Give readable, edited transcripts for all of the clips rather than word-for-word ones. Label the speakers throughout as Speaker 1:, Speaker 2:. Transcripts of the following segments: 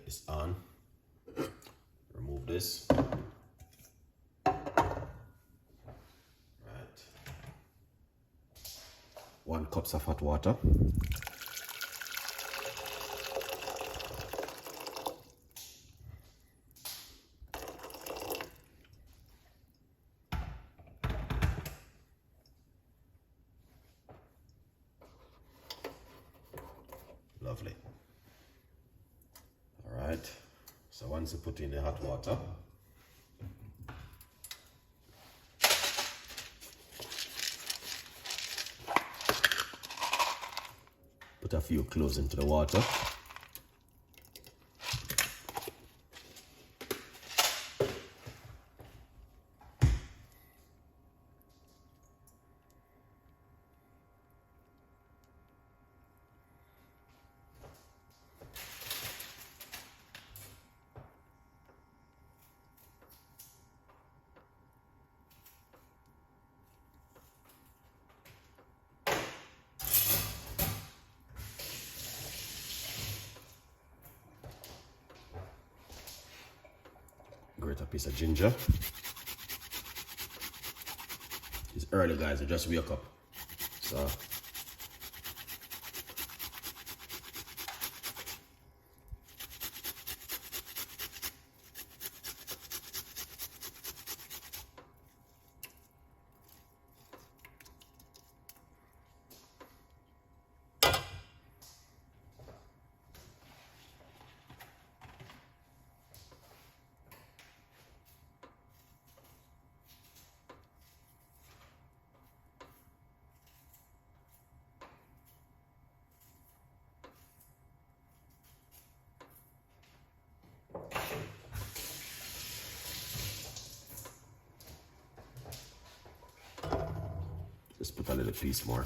Speaker 1: this on. Remove this. Right. 1 cup of hot water. Lovely. All right. So once you put in the hot water, put a few cloves into the water. Grate a piece of ginger. It's early, guys. I just wake up. So just put a little piece more.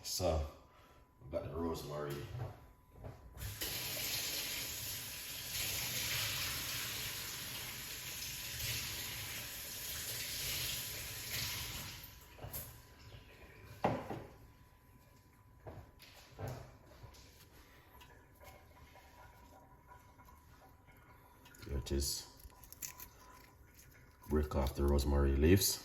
Speaker 1: So, we've got the rosemary. Here it is. Break off the rosemary leaves.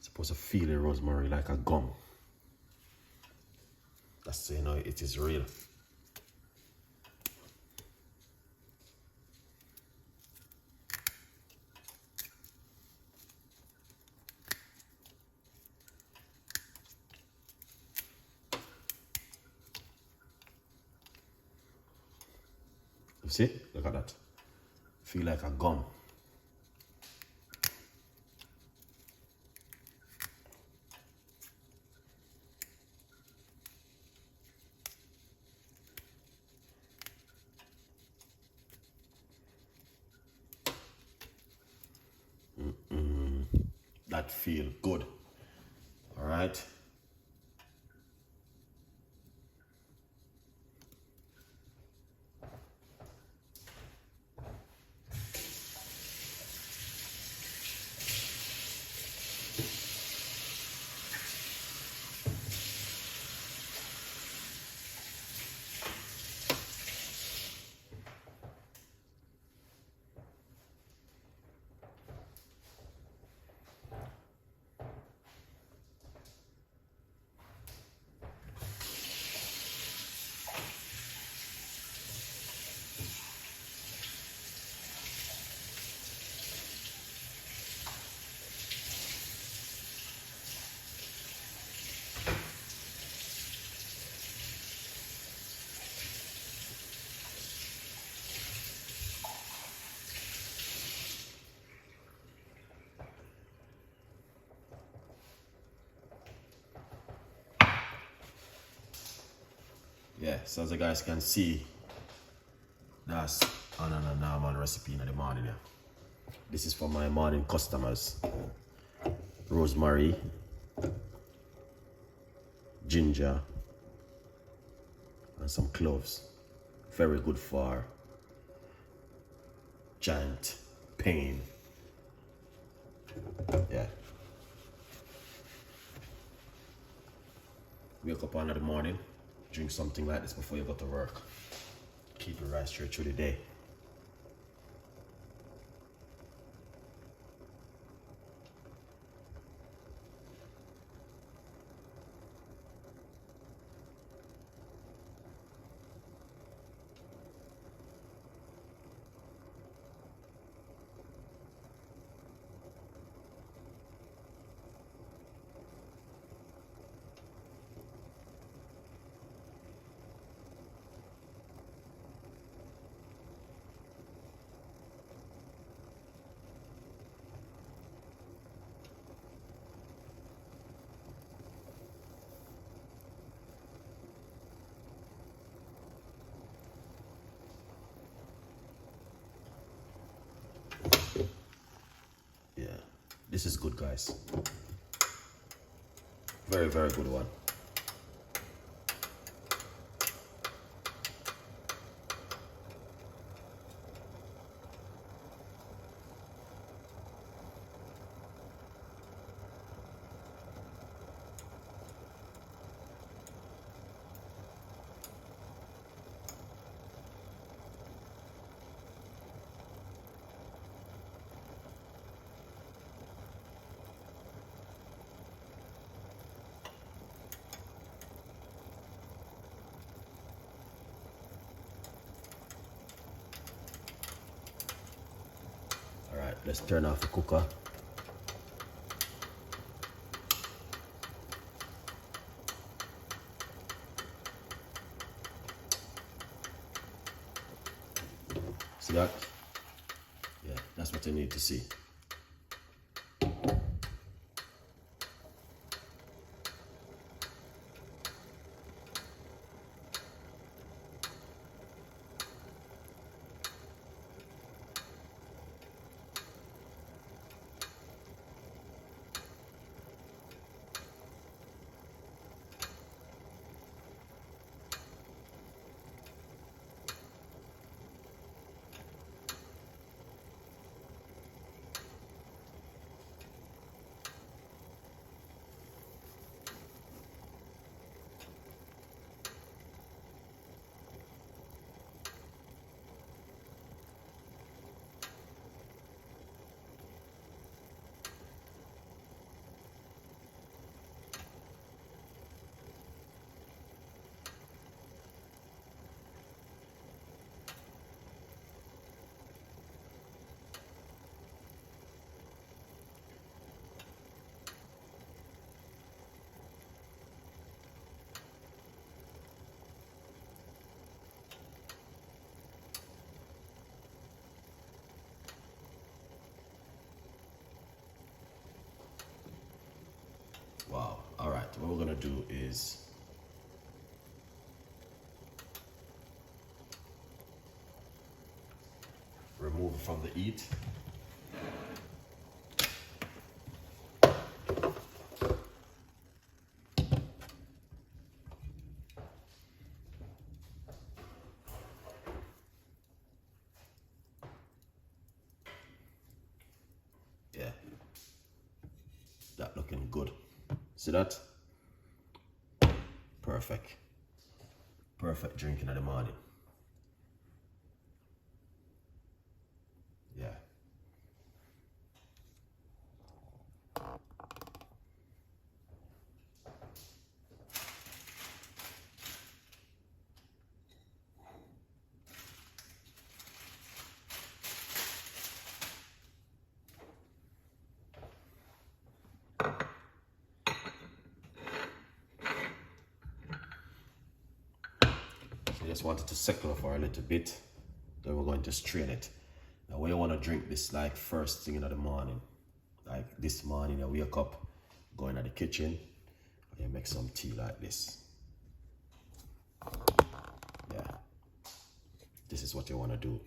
Speaker 1: Supposed to feel the rosemary like a gum. That's so you know it is real. You see? Look at that. Feel like a gum. That feel good. All right. so as you guys can see, that's on a normal recipe in the morning. Yeah. This is for my morning customers. Rosemary, ginger, and some cloves. Very good for joint pain. Yeah. Wake up in the morning, drink something like this before you go to work. Keep it right straight through the day. Yeah, this is good, guys. Very, very good one. All right, let's turn off the cooker. See that? Yeah, that's what you need to see. Wow. All right, what we're gonna do is remove it from the heat. Yeah, that looking good. See that? Perfect. Perfect drinking in the morning. Yeah. So just want it to settle for a little bit. Then we're going to strain it. Now we want to drink this like first thing in the morning. Like this morning you wake up, go into the kitchen, and you make some tea like this. Yeah, this is what you want to do.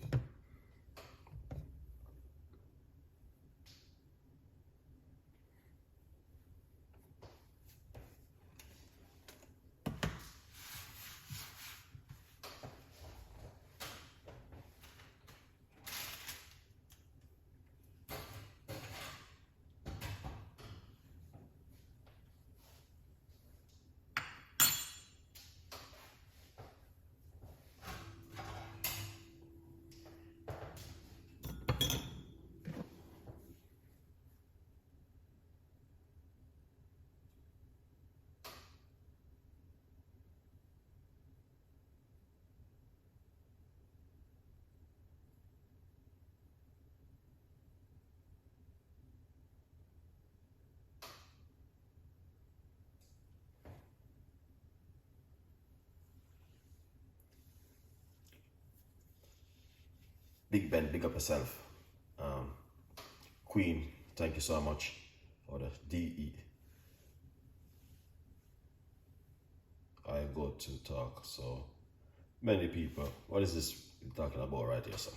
Speaker 1: Big Ben, big up yourself. Queen, thank you so much for the DE. I go to talk, so many people. What is this you're talking about right here, son?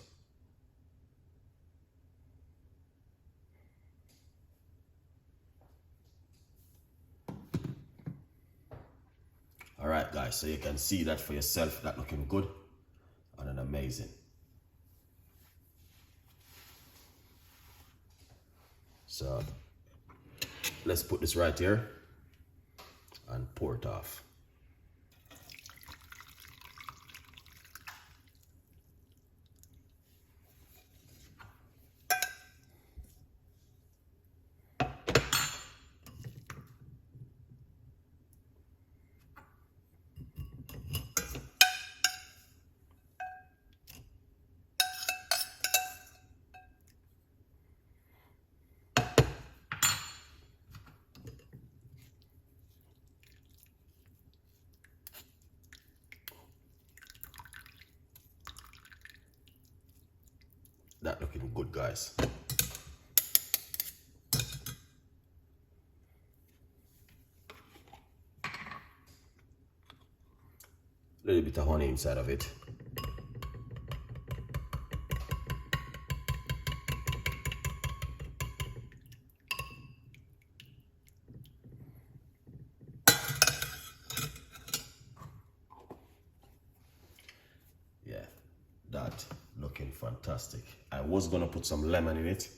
Speaker 1: All right, guys, so you can see that for yourself, that looking good and an amazing. So let's put this right here and pour it off. That looking good, guys. Little bit of honey inside of it. Yeah, that looking fantastic. I was gonna put some lemon in it,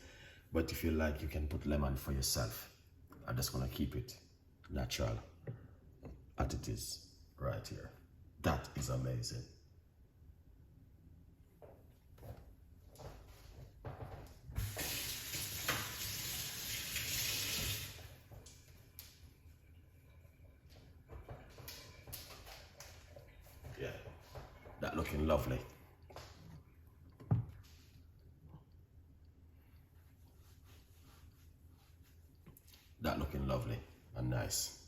Speaker 1: but if you like, you can put lemon for yourself. I'm just gonna keep it natural as it is right here. That is amazing. Yeah, that looking lovely. That looking lovely and nice.